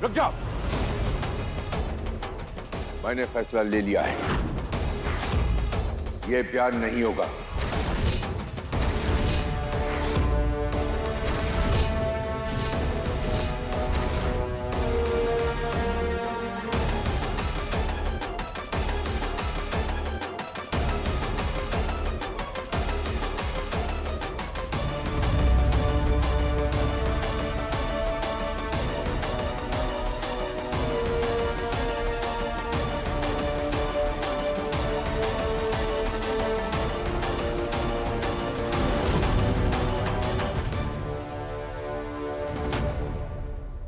रुक जाओ। मैंने फैसला ले लिया है, ये प्यार नहीं होगा।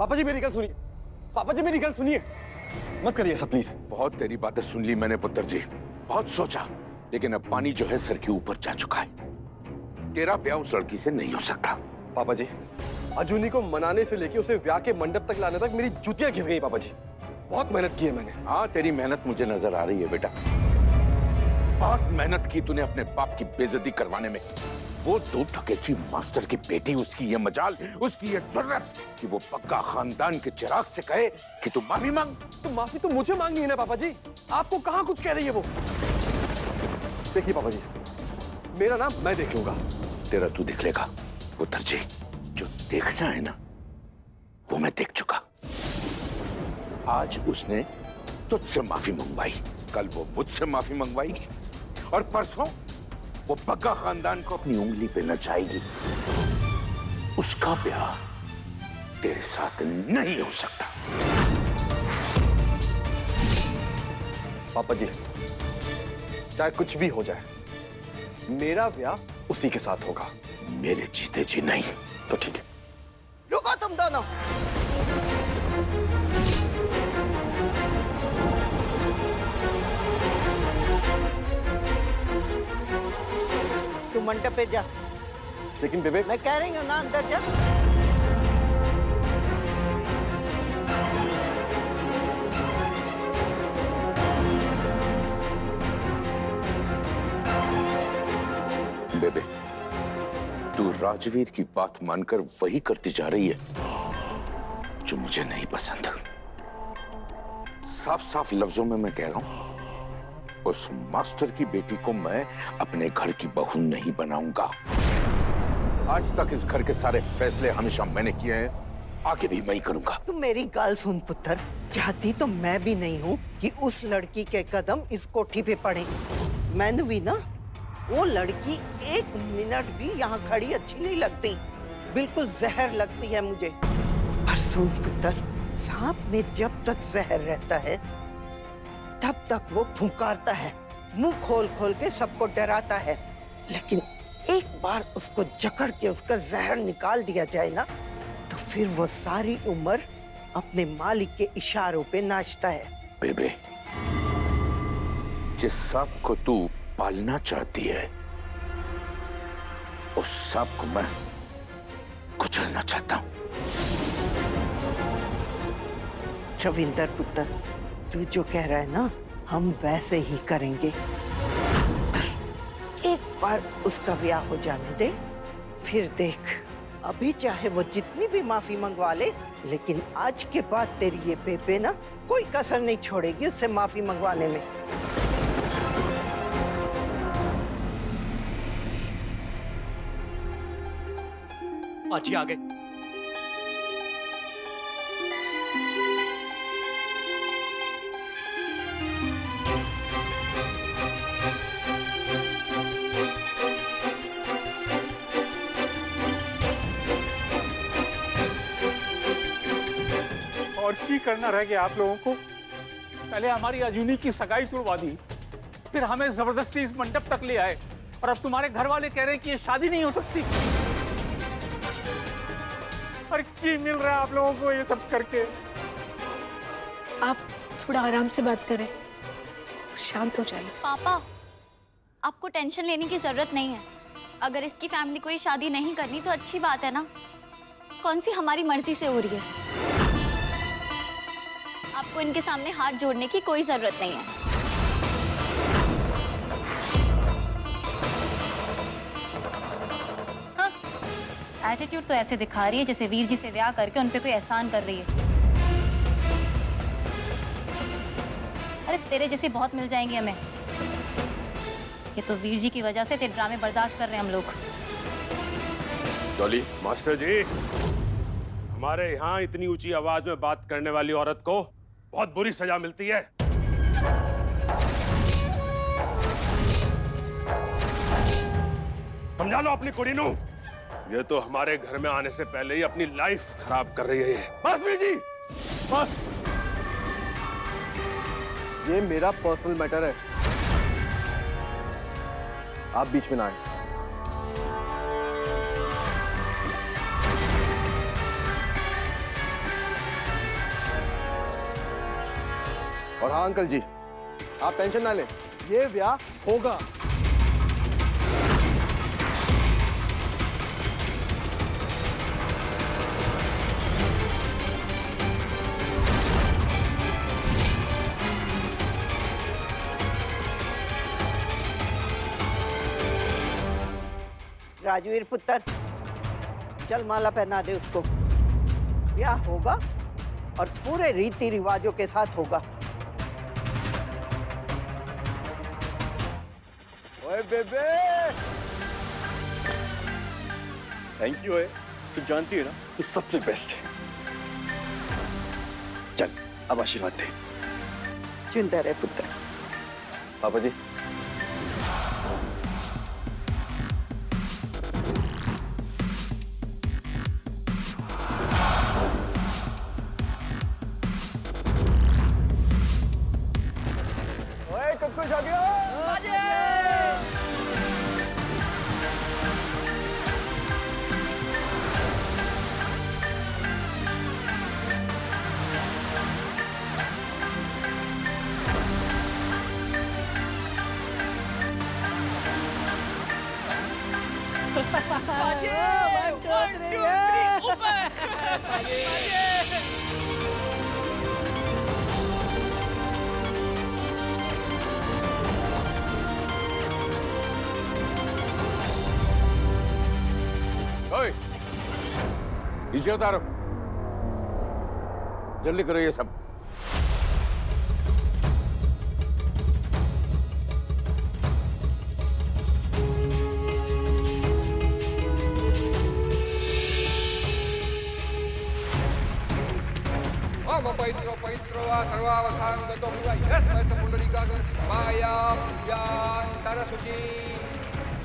पापा जी मेरी गल सुनिए, पापा जी मेरी गल सुनिए, मत करिए ऐसा प्लीज। बहुत तेरी बातें सुन ली मैंने पुत्र जी, बहुत सोचा, लेकिन अब पानी जो है सर के ऊपर जा चुका है। तेरा ब्याह उस लड़की से नहीं हो सकता। पापा जी, अजूनी को मनाने से लेके उसे ब्याह के मंडप तक लाने तक मेरी जूतियां घिस गई पापा जी। बहुत मेहनत की है मैंने। हाँ, तेरी मेहनत मुझे नजर आ रही है बेटा, बहुत मेहनत की तूने अपने बाप की बेइज्जती करवाने में। वो दो ठकेची मास्टर की बेटी, उसकी ये मजाल, उसकी ये जरूरत कि वो पक्का खानदान के चिराग से कहे कि तू माफी मांग। तो माफी तो मुझे मांगनी है ना पापा जी, आपको कहाँ कुछ कह रही है वो। देखिए पापा जी, मेरा नाम मैं देख लूंगा। तेरा तू देख लेगा पुत्र जी, जो देखना है ना वो मैं देख चुका। आज उसने तुझसे माफी मंगवाई, कल वो मुझसे माफी मंगवाएगी, और परसों वो पक्का खानदान को अपनी उंगली पे नचाएगी। उसका ब्याह तेरे साथ नहीं हो सकता। पापा जी, चाहे कुछ भी हो जाए, मेरा ब्याह उसी के साथ होगा। मेरे जीते जी नहीं। तो ठीक है। रुको तुम दोनों। तू मंडप पे जा। लेकिन बेबे, मैं कह रही हूँ ना, अंदर जा। बेबे, तू राजवीर की बात मानकर वही करती जा रही है जो मुझे नहीं पसंद। साफ साफ लफ्जों में मैं कह रहा हूं, उस मास्टर की बेटी को मैं अपने घर की बहू नहीं बनाऊंगा। आज तक इस घर के सारे फैसले हमेशा मैंने किए हैं, आगे भी मैं ही करूंगा। तू मेरी गाल सुन पुत्र, चाहती तो मैं भी नहीं हूँ कि उस लड़की के कदम इस कोठी पे पड़े। मैंने भी ना, वो लड़की एक मिनट भी यहाँ खड़ी अच्छी नहीं लगती, बिल्कुल जहर लगती है मुझे। पर सुन पुत्र, सांप में जब तक जहर रहता है तब तक वो फुंकारता है, मुंह खोल खोल के सबको डराता है, लेकिन एक बार उसको जकड़ के उसका जहर निकाल दिया जाए ना, तो फिर वो सारी उम्र अपने मालिक के इशारों पे नाचता है। बेबे, जिस सांप को तू पालना चाहती है, उस सांप को मैं कुचलना चाहता हूं। रविंदर पुत्र, तू जो कह रहा है ना, हम वैसे ही करेंगे। बस एक बार उसका ब्याह हो जाने दे, फिर देख। अभी चाहे वो जितनी भी माफी मंगवा ले, लेकिन आज के बाद तेरी ये बेबे ना कोई कसर नहीं छोड़ेगी उससे माफी मंगवाने में। अच्छी आ गए। और की करना रह गया आप लोगों को। पहले हमारी अजूनी की सगाई तुड़वा दी, फिर हमें जबरदस्ती इस मंडप तक ले आए, और अब तुम्हारे घर वाले कह रहे हैं कि ये शादी नहीं हो सकती। और की मिल रहा है आप लोगों को ये सब करके। आप थोड़ा आराम से बात करें, शांत हो जाइए। पापा, आपको टेंशन लेने की जरूरत नहीं है। अगर इसकी फैमिली को ये शादी नहीं करनी तो अच्छी बात है ना, कौन सी हमारी मर्जी से हो रही है। आपको इनके सामने हाथ जोड़ने की कोई जरूरत नहीं है। हाँ, एटीट्यूड तो ऐसे दिखा रही है जैसे वीर जी से ब्याह करके उन पे कोई एहसान कर रही है। अरे तेरे जैसे बहुत मिल जाएंगे हमें। ये तो वीर जी की वजह से तेरे ड्रामे बर्दाश्त कर रहे हैं हम लोग। डॉली। मास्टर जी, हमारे यहाँ इतनी ऊंची आवाज में बात करने वाली औरत को बहुत बुरी सजा मिलती है। समझा लो अपनी कुड़ी नू। ये तो हमारे घर में आने से पहले ही अपनी लाइफ खराब कर रही है। बस वीर जी, बस। ये मेरा पर्सनल मैटर है, आप बीच में ना आए। और हाँ अंकल जी, आप टेंशन ना लें, ये ब्याह होगा। राजवीर पुत्र, चल माला पहना दे उसको। ब्याह होगा और पूरे रीति रिवाजों के साथ होगा। ओए बेबे, थैंक यू है। तू जानती है ना, तू सबसे बेस्ट है। चल अब आशीर्वाद दे। जिंदा रहे पुत्र। पापा जी। ओए कुछ आ गया। ओए, नीचे उतारो, जल्दी करो ये सब। पवित्र पवित्र वा सर्वावसान गतो हुआ यस्मत् पुंडरीका मायां यां शुचि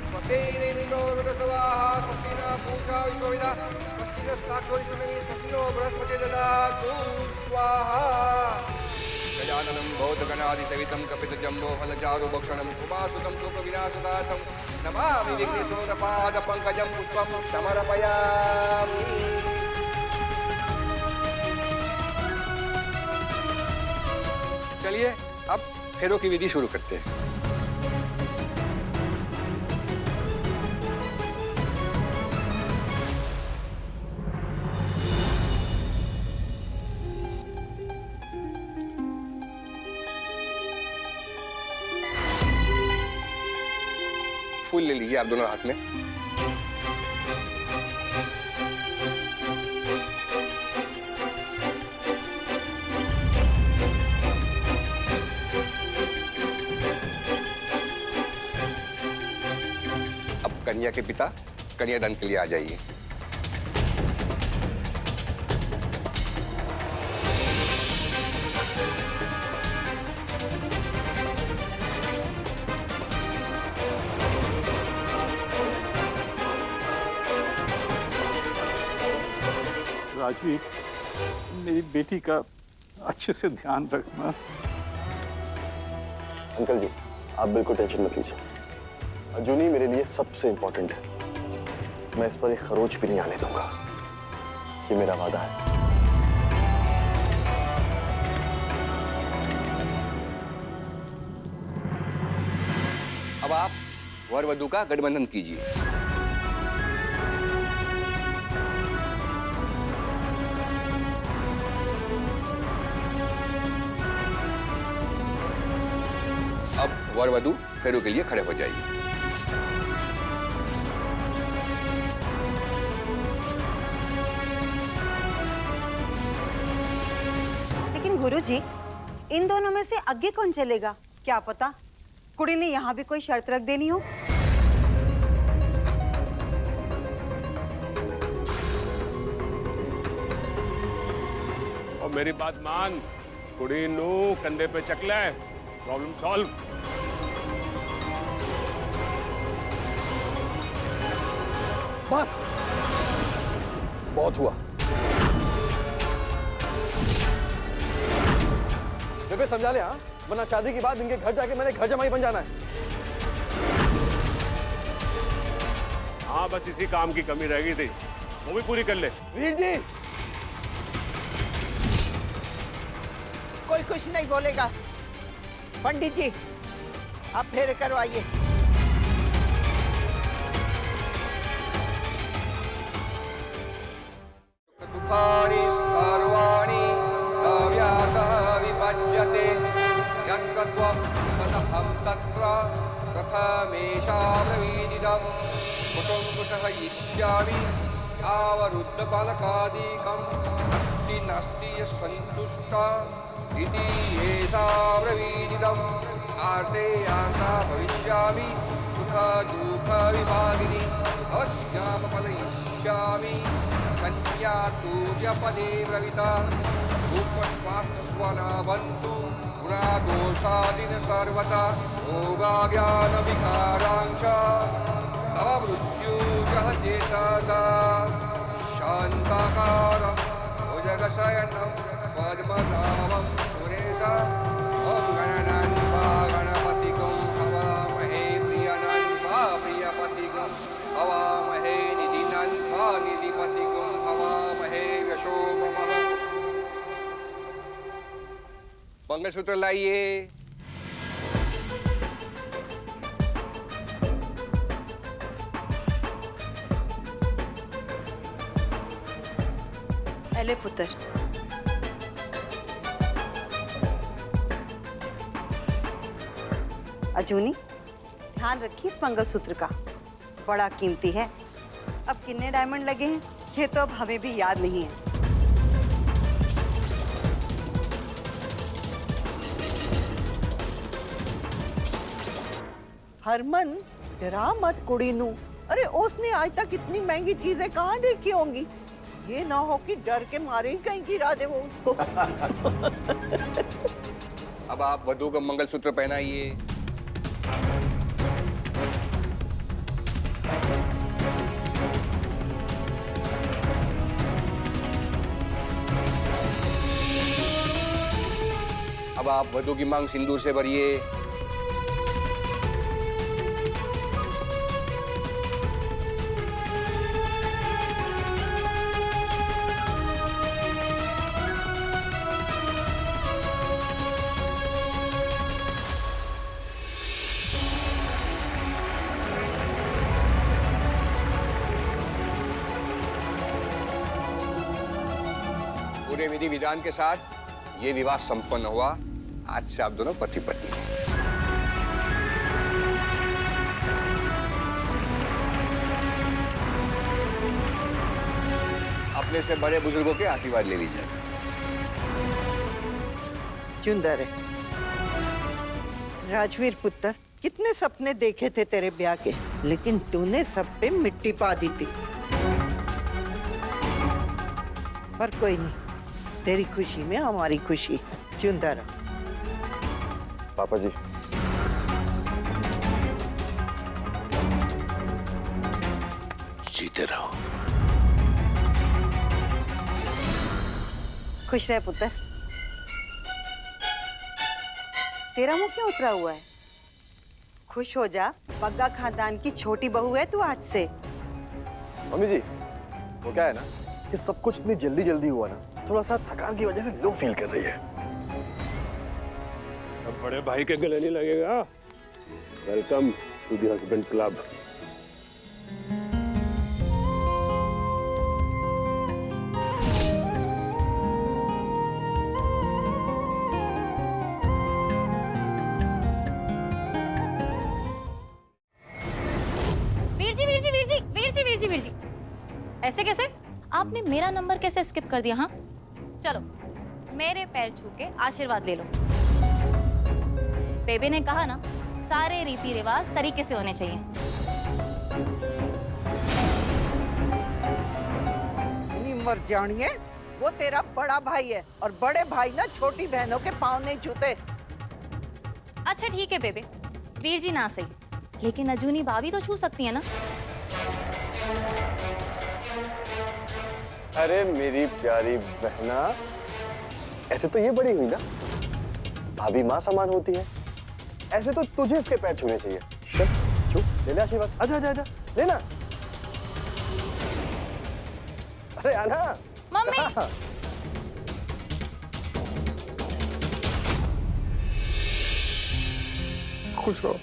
स्वस्तिरेन्द्रो वृतस्वाहा स्वस्तिना पूषा विश्वविदा स्वस्तिनस्ताक्षोरिषुनमी स्वस्तिनो बृहस्पति ददातु स्वाहा गजाननं भौतगणादिसेवितं कपितजम्बो फलचारुभक्षणं उमासुतं शोकविनाशदातं नमामि विघ्नेश्वरपादपङ्कजं पुष्पं समर्पयामि। चलिए अब फेरों की विधि शुरू करते हैं। फूल ले लीजिए आप दोनों हाथ में। कन्या के पिता कन्यादान के लिए आ जाइए। राजवीर, मेरी बेटी का अच्छे से ध्यान रखना। अंकल जी, आप बिल्कुल टेंशन मत लीजिए। अर्जुनी मेरे लिए सबसे इंपॉर्टेंट है। मैं इस पर एक खरोच भी नहीं आने दूंगा, ये मेरा वादा है। अब आप वर वधू का गठबंधन कीजिए। अब वर वधू फेरों के लिए खड़े हो जाइए। लेकिन गुरुजी, इन दोनों में से आगे कौन चलेगा क्या पता, कुड़ी ने यहाँ भी कोई शर्त रख देनी हो। और मेरी बात मान, कुड़ी नू कंधे पे चक ले, प्रॉब्लम सॉल्व। बस बहुत हुआ। बेबे समझा ले, हाँ, वरना शादी के बाद इनके घर जाके मैंने घर जमाई बन जाना है। हाँ, बस इसी काम की कमी रह गई थी, वो भी पूरी कर ले। वीर जी, कोई कुछ नहीं बोलेगा। पंडित जी, आप फेरे करवाइए। दुखानि सर्वाणि तव्यासः विपज्यते यत्त्वं तदहं तत्र प्रथमेशाब्रवीदिदं कुटुम्बुषः यिष्यामि आवरुद्धबालकादिकम् अस्ति नास्ति सन्तुष्टा इति एषाब्रवीदिदम् आर्ते आर्ता भविष्यामि सुखदुःखविभागिनि अवज्ञापफलयिष्यामि कन्या सूर्यपदे ब्रवीता रूपस्वास्थ्यस्वनावन्तु गुणादोषादिन सर्वदा रोगाज्ञानविकारांश तव मृत्युजः चेतसा शान्ताकारं भुजगशयनं पद्मनाभं सुरेशम् ॐ गणनान्वा गणपतिगं हवामहे प्रियनान्वा प्रियपतिगं हवामहे निधिनान्वा निधिपतिगं हवामहे यशोममः। मंगलसूत्र लाइए। पहले पुत्र, अजूनी ध्यान रखिए इस मंगलसूत्र का, बड़ा कीमती है। अब कितने डायमंड लगे हैं ये तो अब हमें भी याद नहीं है। हरमन, डरा मत कुड़ी नू। अरे उसने आज तक इतनी महंगी चीजें कहाँ देखी होंगी। ये ना हो कि डर के मारे ही कहीं गिरा दे वो उसको। अब आप वधू को मंगलसूत्र पहनाइए। अब आप वधू की मांग सिंदूर से भरिए। पूरे विधि विधान के साथ ये विवाह संपन्न हुआ। आज से आप दोनों पति पत्नी हैं। अपने से बड़े बुजुर्गों के आशीर्वाद ले लीजिए। चुंदर है। राजवीर पुत्र, कितने सपने देखे थे तेरे ब्याह के, लेकिन तूने सब पे मिट्टी पा दी थी। पर कोई नहीं, तेरी खुशी में हमारी खुशी। चुंदर। पापा जी, जीते रहो। खुश रहे पुत्र। तेरा मुंह क्यों उतरा हुआ है? खुश हो जा, बग्गा खानदान की छोटी बहू है तू आज से। मम्मी जी, वो क्या है ना कि सब कुछ इतनी जल्दी जल्दी हुआ ना, थोड़ा सा थकान की वजह से लो फील कर रही है। अब बड़े भाई के गले नहीं लगेगा। Welcome to the husband club. Veer ji, Veer ji, Veer ji, Veer ji, Veer ji, Veer ji, ऐसे कैसे? आपने मेरा नंबर कैसे स्किप कर दिया? हाँ, चलो मेरे पैर छू के आशीर्वाद ले लो। बेबे ने कहा ना, सारे रीति रिवाज तरीके से होने चाहिए। मर जानिए, वो तेरा बड़ा भाई है और बड़े भाई ना छोटी बहनों के पाँव नहीं छूते। अच्छा ठीक है बेबे, वीर जी ना सही, लेकिन अजूनी भाभी तो छू सकती है ना। अरे मेरी प्यारी बहना, ऐसे तो ये बड़ी हुई ना, भाभी माँ समान होती है, ऐसे तो तुझे इसके पैर छूने चाहिए। चल छू, ले ले आशीर्वाद, आजा आजा आजा, लेना। अरे आना। मम्मी। खुश रहो।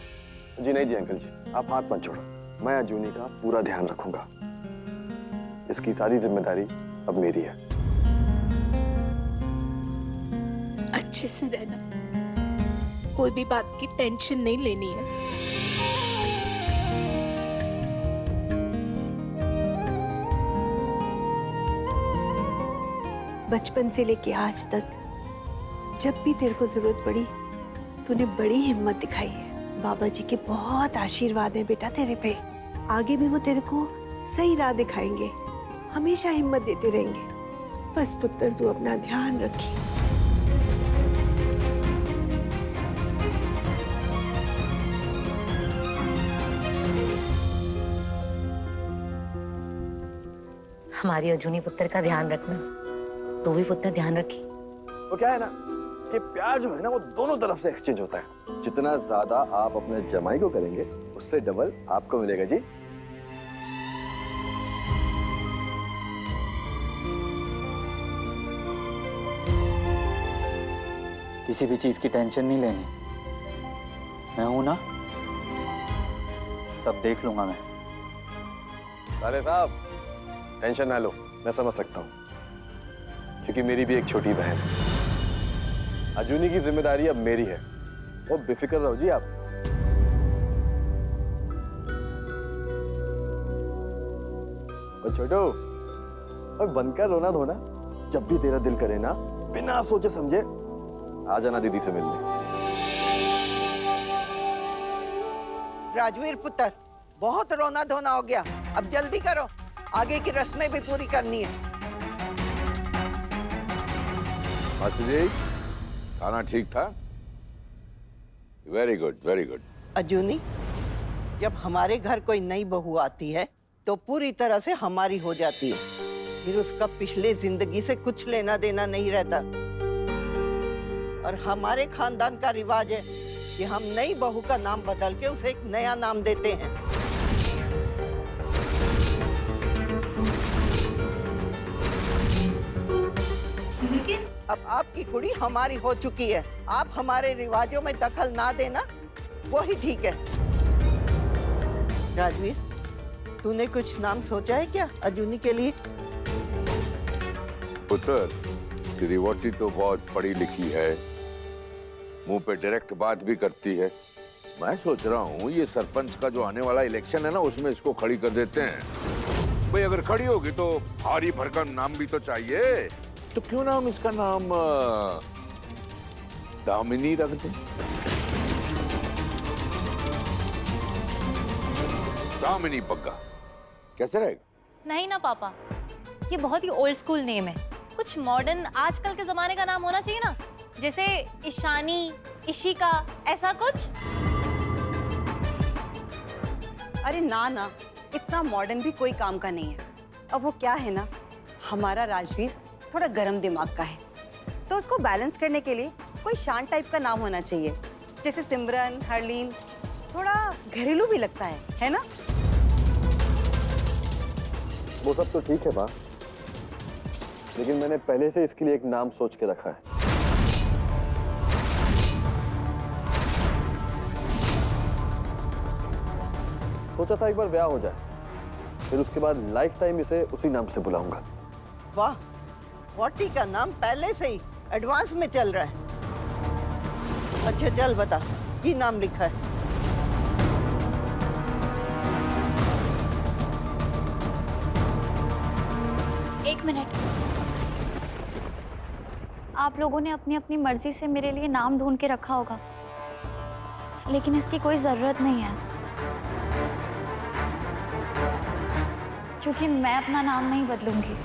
जी नहीं जी अंकल जी, आप हाथ मत छोड़ो, मैं अजूनी का पूरा ध्यान रखूंगा। इसकी सारी जिम्मेदारी अब मेरी है। अच्छे से रहना, कोई भी बात की टेंशन नहीं लेनी है। बचपन से लेके आज तक जब भी तेरे को जरूरत पड़ी तूने बड़ी हिम्मत दिखाई है। बाबा जी के बहुत आशीर्वाद है बेटा तेरे पे। आगे भी वो तेरे को सही राह दिखाएंगे, हमेशा हिम्मत देते रहेंगे। बस पुत्र तू अपना ध्यान रखी। हमारी अजूनी पुत्र का ध्यान रखना, तू भी पुत्र ध्यान रखी। तो क्या है ना कि प्यार जो है ना वो दोनों तरफ से एक्सचेंज होता है। जितना ज्यादा आप अपने जमाई को करेंगे उससे डबल आपको मिलेगा जी। किसी भी चीज की टेंशन नहीं लेनी, मैं हूं ना, सब देख लूंगा मैं। साले साहब टेंशन ना लो, मैं समझ सकता हूँ, क्योंकि मेरी भी एक छोटी बहन है। अजूनी की जिम्मेदारी अब मेरी है, वो बेफिक्र रहो जी आप। और छोटू, अब बनकर रोना धोना, जब भी तेरा दिल करे ना, बिना सोचे समझे आ जाना दीदी से मिलने। राजवीर पुत्र, बहुत रोना धोना हो गया, अब जल्दी करो, आगे की रस्में भी पूरी करनी है। मासी जी, खाना ठीक था? Very good, very good. अजूनी, जब हमारे घर कोई नई बहू आती है तो पूरी तरह से हमारी हो जाती है, फिर उसका पिछले जिंदगी से कुछ लेना देना नहीं रहता। और हमारे खानदान का रिवाज है कि हम नई बहू का नाम बदल के उसे एक नया नाम देते हैं। लेकिन अब आपकी कुड़ी हमारी हो चुकी है, आप हमारे रिवाजों में दखल ना देना, वो ही ठीक है। राजवीर, तूने कुछ नाम सोचा है क्या अजूनी के लिए? पुत्र, तेरी वोटी तो बहुत पढ़ी लिखी है, मुंह पे डायरेक्ट बात भी करती है। मैं सोच रहा हूँ ये सरपंच का जो आने वाला इलेक्शन है ना, उसमें इसको खड़ी कर देते हैं। भाई अगर खड़ी होगी तो भारी भरकम नाम भी तो चाहिए, तो क्यों ना हम इसका नाम दामिनी रख दें? दामिनी पक्का कैसे रहेगा? नहीं ना पापा, ये बहुत ही ओल्ड स्कूल नेम है, कुछ मॉडर्न आजकल के जमाने का नाम होना चाहिए ना, जैसे ईशानी, इशिका, ऐसा कुछ। अरे ना ना, इतना मॉडर्न भी कोई काम का नहीं है। अब वो क्या है ना, हमारा राजवीर थोड़ा गर्म दिमाग का है, तो उसको बैलेंस करने के लिए कोई शान टाइप का नाम होना चाहिए, जैसे सिमरन, हरलीन, थोड़ा घरेलू भी लगता है ना? वो सब तो ठीक है माँ, लेकिन मैंने पहले से इसके लिए एक नाम सोच के रखा है। सोचा था एक बार ब्याह हो जाए, फिर उसके बाद लाइफ टाइम इसे उसी नाम से बुलाऊंगा। वाह, वोटी का नाम पहले से ही एडवांस में चल रहा है। अच्छा चल बता, की नाम लिखा है? एक मिनट। आप लोगों ने अपनी अपनी मर्जी से मेरे लिए नाम ढूंढ के रखा होगा, लेकिन इसकी कोई जरूरत नहीं है, क्योंकि मैं अपना नाम नहीं बदलूंगी।